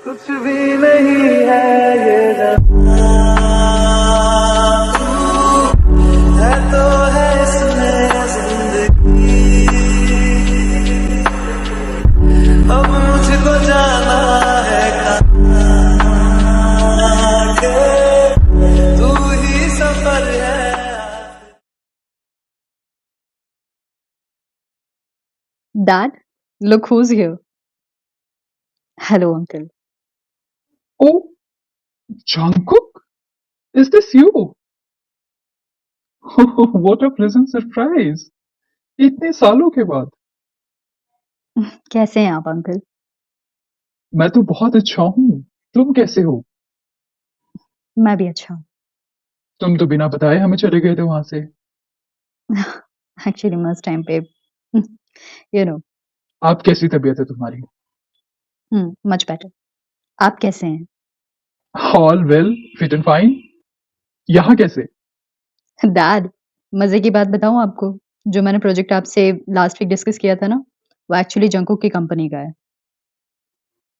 कुछ भी नहीं है ये है तो है इसमें जिंदगी। अब मुझको जाना है कहाँ के तू ही सफर है। Dad, look who's here. Hello, uncle. Oh, Jungkook? Is this you? What a pleasant surprise! इतने सालों के बाद। कैसे हैं आप अंकल? मैं तो बहुत अच्छा हूँ। तुम कैसे हो? मैं भी अच्छा हूँ। तुम तो बिना बताए हमें चले गए थे वहां से। एक्चुअली मस्ट टाइम पे यू नो आप कैसी तबीयत है तुम्हारी? Much better. आप कैसे हैं? All well, fit and fine. यहाँ कैसे? डैड, मजे की बात बताऊं आपको? जो मैंने प्रोजेक्ट आपसे लास्ट वीक डिस्कस किया था ना, वो एक्चुअली जंकुक की कंपनी का है।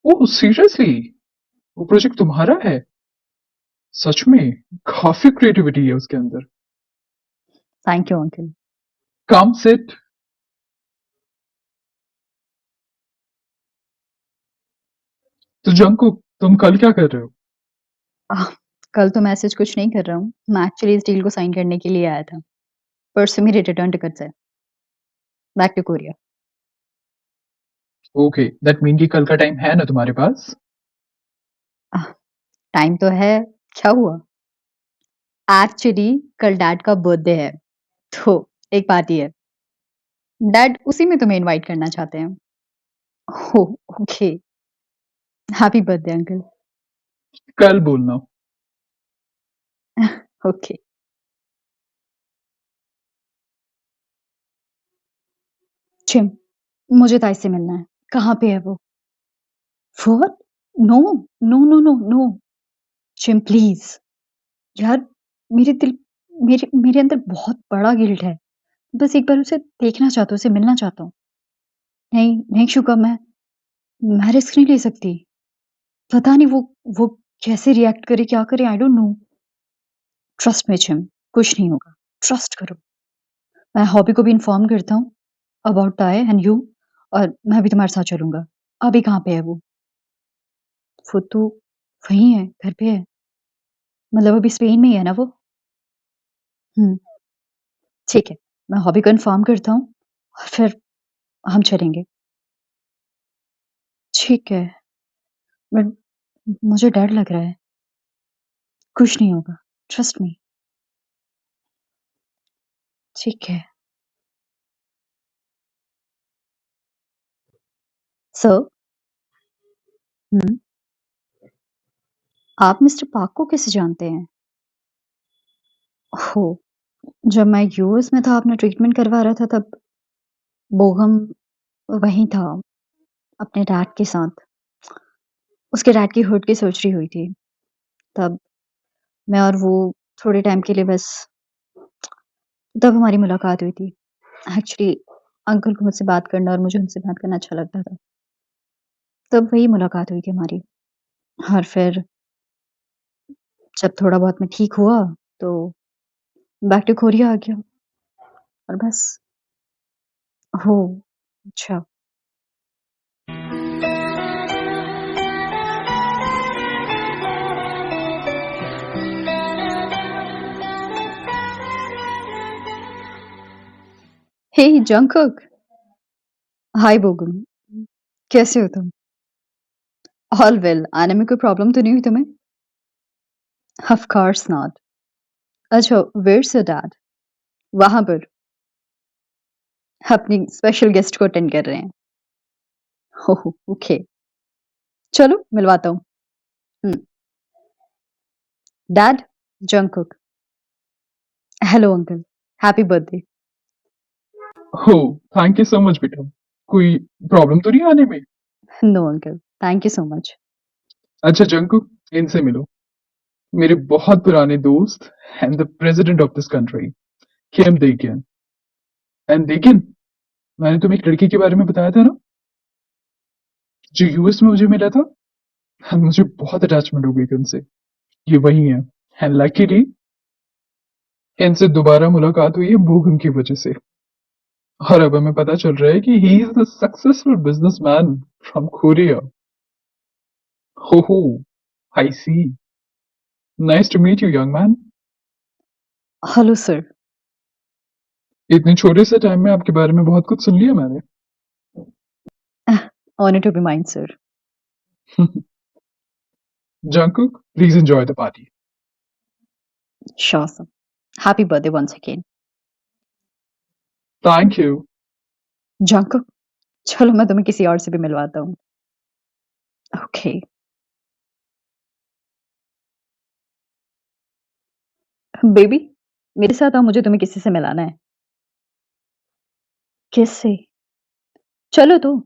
Oh seriously? वो प्रोजेक्ट तुम्हारा है? सच में काफी क्रिएटिविटी है उसके अंदर। Thank you uncle. Come sit. तो जंकुक, तुम कल क्या कर रहे हो? कल तो मैसेज कुछ नहीं कर रहा हूँ। मैं एक्चुअली इस डील को साइन करने के लिए आया था। परसों मेरे रिटर्न टिकट्स है back to Korea. Okay, that mean कि कल का टाइम है ना तुम्हारे पास? टाइम तो है। क्या हुआ? एक्चुअली कल डैड का बर्थडे है, तो एक पार्टी है। डैड उसी में तुम्हें इनवाइट करना चाहते हैं। Oh! Okay. Happy birthday uncle. कल बोलना। ओके। चिम, मुझे ताई से मिलना है। कहाँ पे है वो? What? No, no, no, no, no. Chim please. यार, मेरे दिल मेरे मेरे अंदर बहुत बड़ा गिल्ट है। बस एक बार उसे देखना चाहता हूँ, उसे मिलना चाहता हूँ। नहीं, नहीं शुगा, मैं रिस्क नहीं ले सकती। पता नहीं वो कैसे रिएक्ट करे, क्या करे, I don't know. Trust me Chim, कुछ नहीं होगा। ट्रस्ट करो। मैं हॉबी को भी इन्फॉर्म करता हूँ अबाउट ताए एंड यू, और मैं भी तुम्हारे साथ चलूँगा। अभी कहाँ पे है वो? वो तो वहीं है, घर पे है। मतलब अभी स्पेन में ही है ना वो? हुँ, ठीक है। मैं हॉबी को इन्फॉर्म करता हूँ और फिर हम चलेंगे। ठीक है, बट मुझे डर लग रहा है। कुछ नहीं होगा, ट्रस्ट मी। ठीक है। सर? हुँ, आप मिस्टर पार्क को कैसे जानते हैं? ओह! जब मैं यूएस में था, अपना ट्रीटमेंट करवा रहा था, तब बोगम वहीं था, अपने डैड के साथ। उसके डैड की हर्ट की सर्जरी हुई थी। तब मैं और वो थोड़े टाइम के लिए बस तब हमारी मुलाकात हुई थी। एक्चुअली अंकल को मुझसे बात करना और मुझे उनसे बात करना अच्छा लगता था। तब वही मुलाकात हुई थी हमारी, और फिर जब थोड़ा बहुत मैं ठीक हुआ, तो बैक टू कोरिया आ गया और बस। ओह! अच्छा। हे जंगकुक, हाय बोगम, कैसे हो तुम? ऑल वेल, आने में कोई प्रॉब्लम तो नहीं हुई तुम्हें? Of course not. अच्छा, वेयर्स योर डैड? वहाँ पर अपनी स्पेशल गेस्ट को अटेंड कर रहे हैं। ओह! ओके। चलो मिलवाता हूँ। हुँ, dad, Jungkook. Hello uncle, happy birthday. हो, थैंक यू सो मच बेटा। कोई प्रॉब्लम तो नहीं आने में? No uncle, thank you so much. अच्छा जंकुक, इनसे मिलो। मेरे बहुत पुराने दोस्त and the president of this country, Kim Dekin. And Dekin, मैंने तुम्हें एक लड़की के बारे में बताया था ना, जो यूएस में मुझे मिला था। एंड मुझे बहुत अटैचमेंट हो गई थी उनसे। ये वही है। एंड लकीली इनसे दोबारा मुलाकात हुई है भूखम की वजह से। और अब हमें पता चल रहा है कि he is the successful businessman from Korea. हो हो, I see. Nice to meet you young man. Hello sir. इतने छोटे से टाइम में आपके बारे में बहुत कुछ सुन लिया मैंने। Honour to be mine sir. Jungkook, please enjoy the party. Sure sir. Happy birthday once again. Thank you. Jungkook, चलो मैं तुम्हें किसी और से भी मिलवाता हूँ। ओके। बेबी, मेरे साथ आओ, मुझे तुम्हें किसी से मिलाना है। किससे? चलो तो।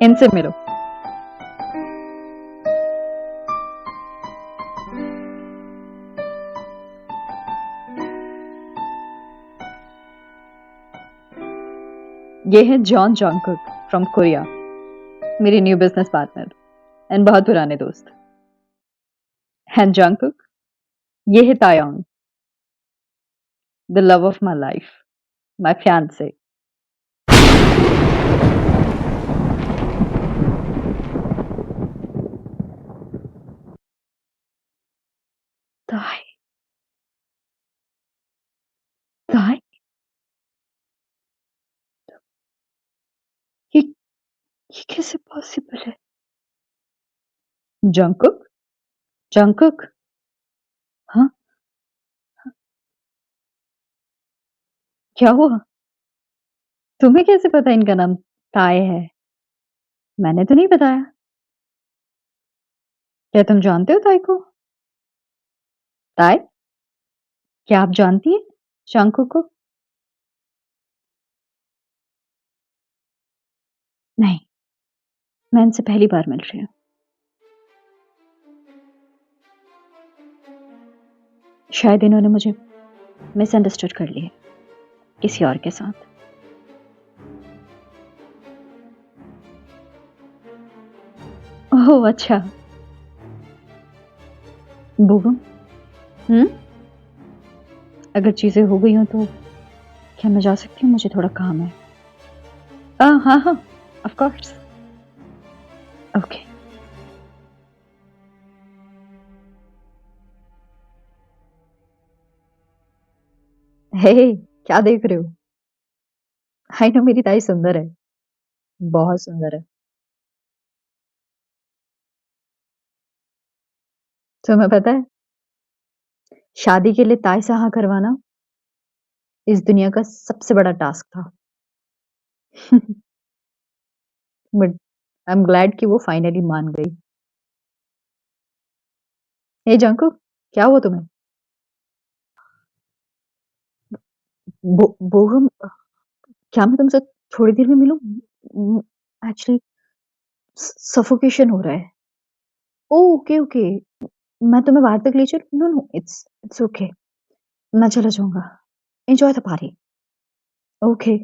इनसे मिलो। ये है जॉन जंकुक फ्रॉम कोरिया, मेरे न्यू बिजनेस पार्टनर एंड बहुत पुराने दोस्त। एंड जंकुक, ये है Taeyong, the love of my life, my fiancee. Tae, Tae, ये ये कैसे पॉसिबल है? जंकुक, जंकुक, हाँ, क्या हुआ? तुम्हें कैसे पता इनका नाम ताय है? मैंने तो नहीं बताया। क्या तुम जानते हो ताय को? ताय, क्या आप जानती हैं जंकुक को? नहीं, मैं इनसे पहली बार मिल रही हूँ। शायद इन्होंने मुझे मिसअंडरस्टूड कर लिया किसी और के साथ। ओह अच्छा। बुगम, हम्म, अगर चीजें हो गई हो तो क्या मैं जा सकती हूँ? मुझे थोड़ा काम है। हाँ हाँ, ऑफ कोर्स। ओके। हे, क्या देख रहे हो? आई नो मेरी ताई सुंदर है, बहुत सुंदर है। तुम्हें पता है, शादी के लिए ताई से हाँ करवाना इस दुनिया का सबसे बड़ा टास्क था। बट आई एम ग्लैड कि वो फाइनली मान गई। हे जंकुक, क्या हुआ तुम्हें? बोहम, क्या मैं तुमसे थोड़ी देर में मिलूं? एक्चुअली सफोकेशन हो रहा है। ओह ओके ओके, मैं तुम्हें बाहर तक ले चलूं? नो नो, इट्स ओके, मैं चला जाऊंगा। Enjoy the party. ओके।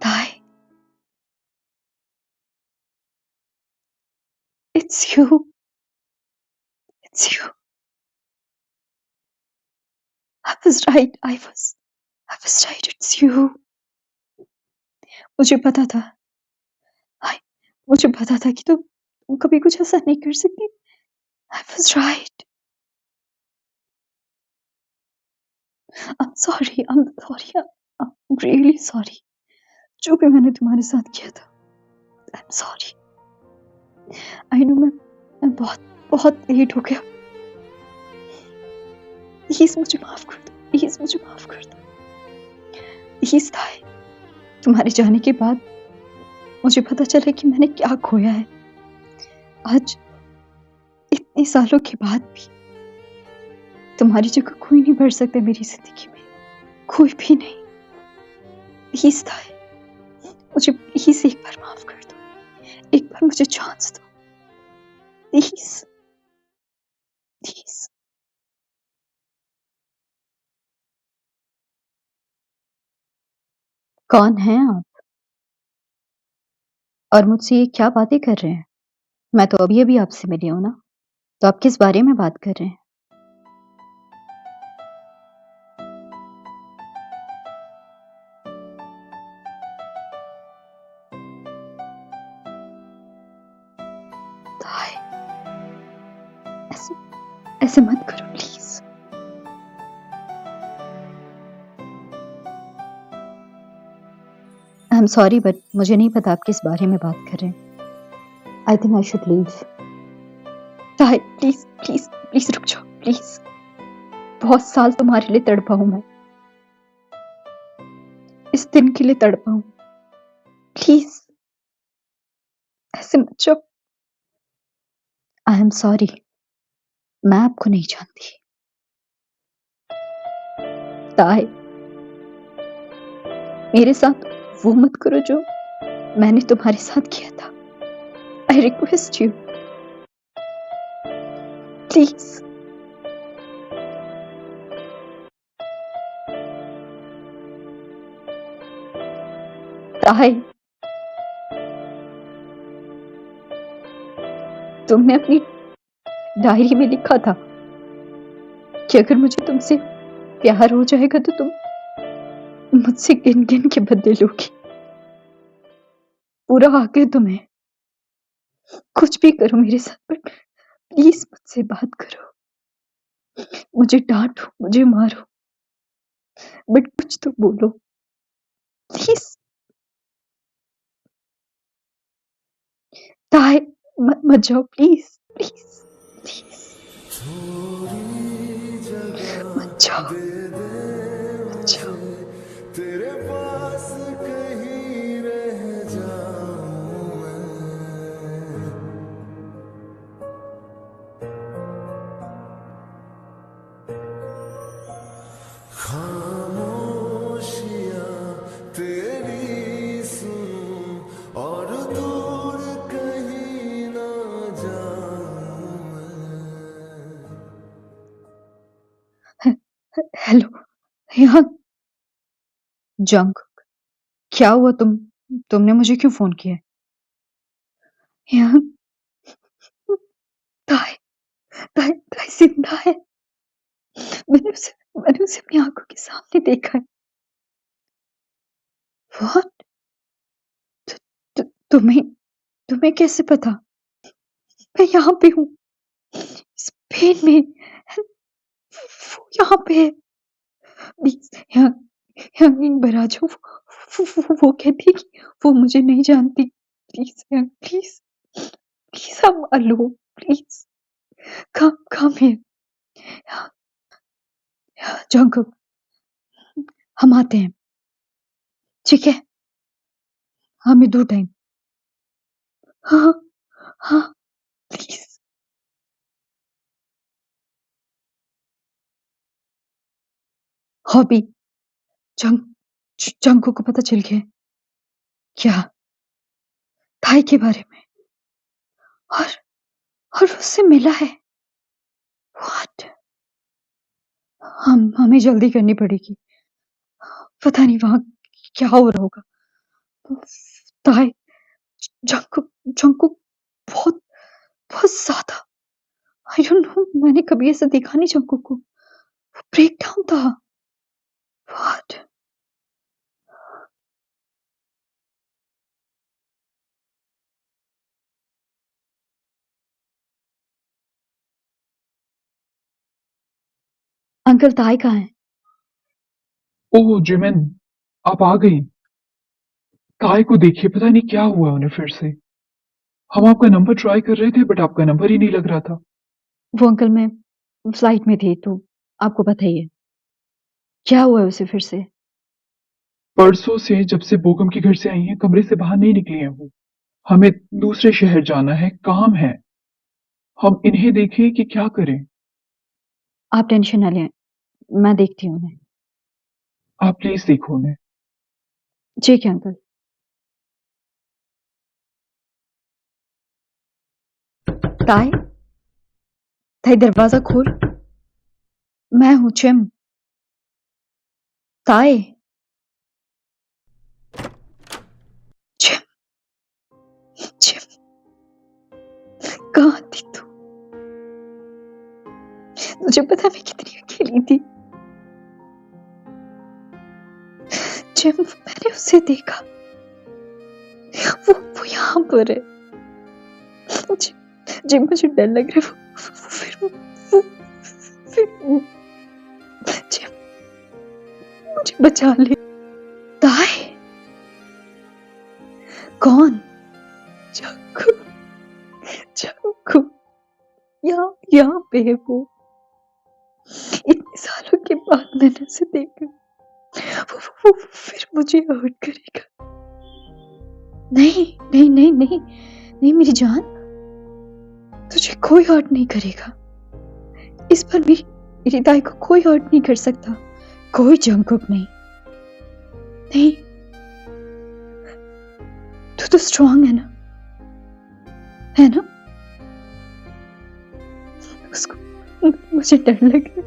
ताई, it's you, it's you. I was right, I was right, it's you. मुझे पता था। आई, मुझे पता था कि तुम कभी कुछ ऐसा नहीं कर सकती। I was right. I am really sorry. जो भी मैंने तुम्हारे साथ किया था, I am sorry. I know मैं बहुत बहुत लेट हो गया। प्लीज मुझे माफ कर दो, प्लीज मुझे माफ कर दो, प्लीज ताई। तुम्हारे जाने के बाद मुझे पता चला कि मैंने क्या खोया है। आज इतने सालों के बाद भी तुम्हारी जगह कोई नहीं भर सकता मेरी जिंदगी में, कोई भी नहीं। प्लीज ताई, मुझे प्लीज एक बार माफ कर दो, एक बार मुझे चांस दो, प्लीज प्लीज। कौन हैं आप और मुझसे ये क्या बातें कर रहे हैं? मैं तो अभी अभी आपसे मिली हूं ना, तो आप किस बारे में बात कर रहे हैं? ताई, ऐसे ऐसे मत करो please. I am sorry but मुझे नहीं पता आप किस बारे में बात कर रहे हैं। I think I should leave. ताई प्लीज प्लीज प्लीज रुक जाओ प्लीज। बहुत साल तुम्हारे लिए तड़पा हूं मैं, इस दिन के लिए तड़पा हूं। प्लीज ऐसे मत जाओ। आई एम सॉरी, मैं आपको नहीं जानती। ताई, मेरे साथ वो मत करो जो मैंने तुम्हारे साथ किया था। I request you please. ताई, तुमने अपनी डायरी में लिखा था कि अगर मुझे तुमसे प्यार हो जाएगा तो तुम मुझसे गिन गिन के बदले लोगी। पूरा हक है तुम्हें, कुछ भी करो मेरे साथ, बट प्लीज मुझसे बात करो। मुझे डांटो, मुझे मारो, बट कुछ तो बोलो प्लीज। ताई, मत जाओ प्लीज प्लीज प्लीज। मत जाओ मत जाओ। तेरे पास कहीं रह जाऊं मैं। खामोशियां तेरी सुनूं और दूर कहीं ना जाऊं मैं। हेलो, यहाँ जंग, क्या हुआ? तुमने मुझे क्यों फोन किया? यहाँ ताई, ताई, ताई जिंदा है। मैंने उसे अपनी आंखों के सामने देखा है। What? तुम्हें तुम्हें कैसे पता? मैं यहाँ पे हूँ, स्पेन में। वो यहाँ पे है। प्लीज यहाँ यहाँ एक बार आ जाओ। वो कहती है कि वो मुझे नहीं जानती। प्लीज यहाँ, प्लीज प्लीज हम अलो, प्लीज कम हियर। जंगल, हम आते हैं, ठीक है? हमें दो टाइम। हाँ हाँ प्लीज। हॉबी, जंग जंगू को पता चल गया है। क्या? थाई के बारे में? और और उससे मिला है? व्हाट? हमें जल्दी करनी पड़ेगी। पता नहीं वहां क्या हो रहा होगा। ताई, जंगू बहुत बहुत ज्यादा, आई डोंट नो, मैंने कभी ऐसा देखा नहीं जंगू को। ब्रेक डाउन था। व्हाट? अंकल, ताई कहाँ है? ओह जिमिन, आप आ गई। काय को देखिए, पता नहीं क्या हुआ उन्हें फिर से। हम आपका नंबर ट्राई कर रहे थे बट आपका नंबर ही नहीं लग रहा था। वो अंकल, मैं फ्लाइट में थी तो आपको पता ही है। क्या हुआ है उसे फिर से? परसों से जब से बोगम के घर से आई हैं, कमरे से बाहर नहीं निकली हैं वो। हमें दूसरे शहर जाना है, काम है। हम इन्हें देखें कि क्या करें? आप टेंशन ना लें, मैं देखती हूँ उन्हें। आप प्लीज़ देखो उन्हें। ठीक है अंकल। ताई, ताई दरवाज़ा खोल। मैं हूँ चिम। ताई। चिम, चिम, कहाँ थी तू? मुझे पता मैं कितनी अकेली थी। चिम, मैंने उसे देखा। वो यहाँ पर है। जिम मुझे डर लग रहा है। फिर जिम, मुझे बचा ले। ताई, कौन? चक्कू, चक्कू, यहाँ पे है वो। इतने सालों के बाद मैंने उसे देखा। वो फिर मुझे हर्ट करेगा। नहीं, नहीं, नहीं, नहीं, नहीं मेरी जान, तुझे कोई हर्ट नहीं करेगा। इस पर मेरी ताई को कोई हर्ट नहीं कर सकता। कोई जंगकुक नहीं। नहीं, तू तो स्ट्रांग है ना, है ना? उसको मुझे डर लग रहा है।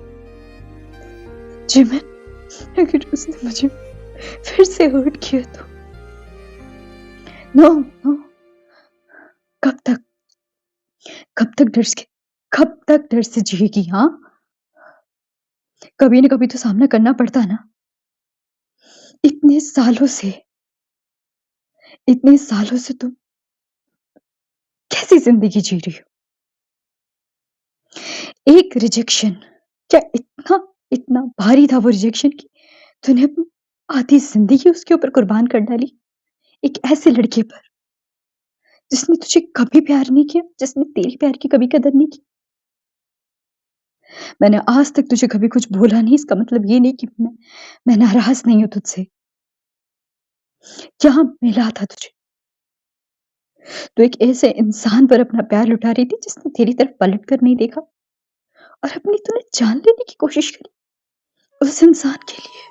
जिमन, अगर उसने मुझे फिर से हर्ट किया तो नो, नो। कब तक डर से जिएगी? हाँ, कभी ना कभी तो सामना करना पड़ता ना। इतने सालों से तुम कैसी जिंदगी जी रही हो? एक रिजेक्शन, क्या इतना भारी था वो रिजेक्शन कि तूने अपनी आधी जिंदगी उसके ऊपर कुर्बान कर डाली? एक ऐसे लड़के पर जिसने तुझे कभी प्यार नहीं किया, जिसने तेरे प्यार की कभी कदर नहीं की। मैंने आज तक तुझे कभी कुछ बोला नहीं, इसका मतलब ये नहीं कि मैं नाराज नहीं हूं तुझसे। क्या मिला था तुझे? तो एक ऐसे इंसान पर अपना प्यार लुटा रही थी जिसने तेरी तरफ पलट कर नहीं देखा, और अपनी तूने जान लेने की कोशिश करी उस इंसान के लिए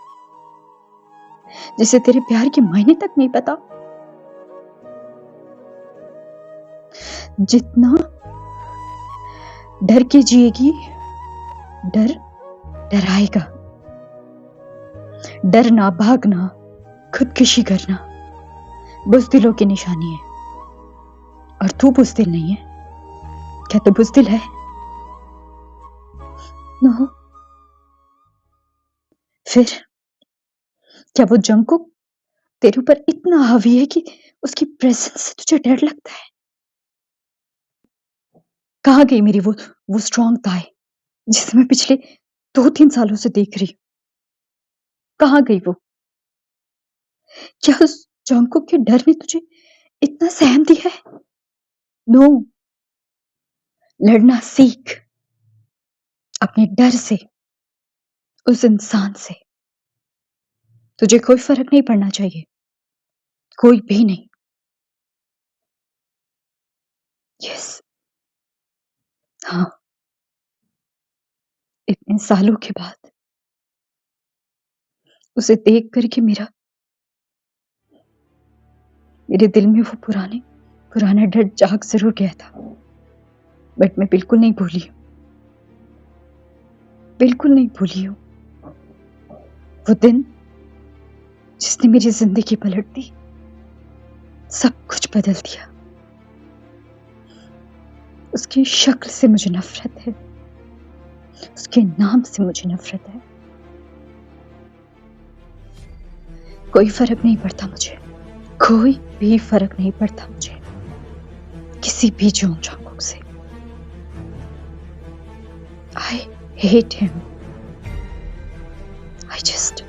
जिसे तेरे प्यार के मायने तक नहीं पता। जितना डर के जिएगी, डर डराएगा। डरना, भागना, खुदकुशी करना बुज़दिलों की निशानी है। और तू बुज़दिल नहीं है। क्या तू बुज़दिल है? नो। फिर क्या वो जंगकुक तेरे ऊपर इतना हावी है कि उसकी प्रेजेंस से तुझे डर लगता है? कहाँ गई मेरी वो स्ट्रॉन्ग ताई जिसे मैं पिछले 2-3 सालों से देख रही हूँ? कहाँ गई वो? क्या उस जंगकुक के डर ने तुझे इतना सहम दिया है? नो, लड़ना सीख अपने डर से, उस इंसान से। तुझे कोई फर्क नहीं पड़ना चाहिए, कोई भी नहीं। यस, हाँ, इतने सालों के बाद उसे देख करके मेरे दिल में वो पुराना डर जाग जरूर गया था, बट मैं बिल्कुल नहीं भूली हूँ, बिल्कुल नहीं भूली हूँ। वो दिन जिसने मेरी जिंदगी पलट दी, सब कुछ बदल दिया। उसकी शक्ल से मुझे नफरत है, उसके नाम से मुझे नफरत है। कोई फर्क नहीं पड़ता मुझे, कोई भी फर्क नहीं पड़ता मुझे किसी भी जोन जंगकुक से। I hate him. I just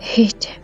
hate him.